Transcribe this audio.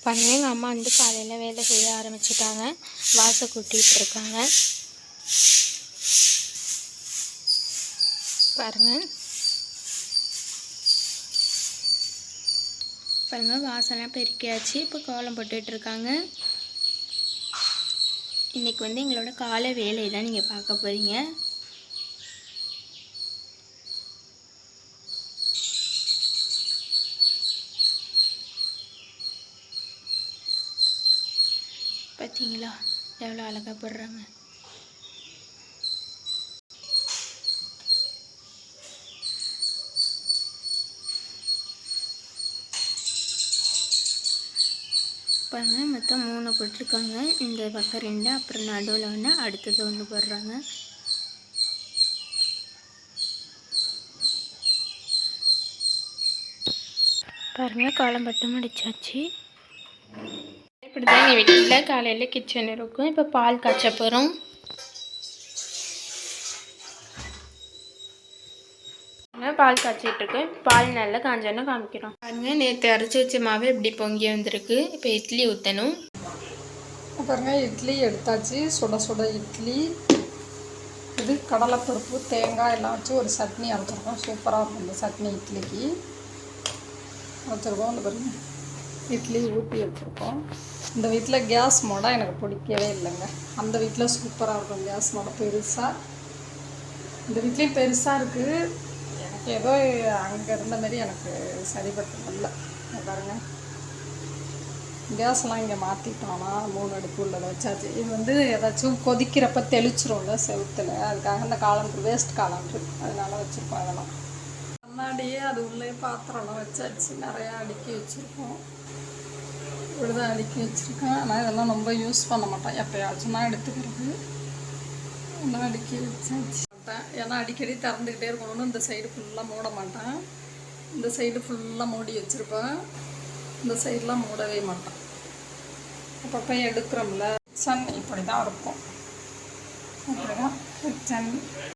பாருங்க எங்கள் அம்மா வந்து காலையில் வேலை செய்ய ஆரம்பிச்சிட்டாங்க. வாசை கூட்டிகிட்டு இருக்காங்க. பாருங்கள் பாருங்கள் வாசலாம் பெருக்கியாச்சு. இப்போ கோலம் போட்டுட்ருக்காங்க. இன்றைக்கி வந்து எங்களோட காலை வேலையை தான் நீங்கள் பார்க்க போகிறீங்க. பார்த்தீங்களா எவ்வளோ அழகாக போடுறாங்க. பாருங்க மொத்தம் 3 போட்டிருக்காங்க. இந்த பக்கம் 2, அப்புறம் நடுவில் 1, அடுத்தது 1 போடுறாங்க. பாருங்கள் கோலம் போட்டு முடிச்சாச்சு. இப்படி தான் எங்கள் வீட்டில் காலையில் கிச்சன் இருக்கும். இப்போ பால் காய்ச்ச போகிறோம். பால் காய்ச்சிட்ருக்கோம். பால் நல்லா காஞ்சோன்னு காமிக்கிறோம். பாருங்கள் நேற்று அரைச்சி வச்ச மாவு எப்படி பொங்கி வந்திருக்கு. இப்போ இட்லி ஊற்றணும். பாருங்கள் இட்லி எடுத்தாச்சு. சுட சுட இட்லி. இது கடலைப்பருப்பு தேங்காய் எல்லாம் வச்சு ஒரு சட்னி அரைச்சிருக்கோம். சூப்பராக இருக்கும் இந்த சட்னி. இட்லிக்கு வச்சுருக்கோம். இந்த பாருங்க இட்லி ஊற்றி வச்சுருக்கோம். இந்த வீட்டில் கேஸ் மோடை எனக்கு பிடிக்கவே இல்லைங்க. அந்த வீட்டில் சூப்பராக இருக்கும் கேஸ் மோடை பெருசாக. இந்த வீட்லேயும் பெருசாக இருக்குது. எனக்கு ஏதோ அங்கே இருந்த மாதிரி எனக்கு சரிப்பட்டு இல்லை. பாருங்க கேஸ்லாம் இங்கே மாற்றிட்டோம்னா 3 அடுப்பு உள்ளதை வச்சாச்சு. இது வந்து ஏதாச்சும் கொதிக்கிறப்ப தெளிச்சிரும்ல செவுத்தில். அதுக்காக இந்த காலண்டர் வேஸ்ட் காலண்டர் அதனால வச்சுருக்கோம். அதெல்லாம் கண்ணாடியே அது உள்ளே பாத்திரம்லாம் வச்சாச்சு. நிறையா அடுக்கி வச்சுருக்கோம். இப்படிதான் அடுக்கி வச்சுருக்கேன். ஆனால் இதெல்லாம் ரொம்ப யூஸ் பண்ண மாட்டேன். எப்போயாச்சும் நான் எடுத்துக்கிறது. எல்லாம் அடுக்கி வச்சாச்சு. ஏன்னா அடிக்கடி திறந்துக்கிட்டே இருக்கணும்னு இந்த சைடு ஃபுல்லாக மூட மாட்டேன். இந்த சைடு ஃபுல்லாக மூடி வச்சுருப்பேன். இந்த சைடெலாம் மூடவே மாட்டேன். அப்பப்போ எடுக்கிறோம்ல. கிச்சன் இப்படி தான் இருக்கும். இப்படி தான் கிச்சன்.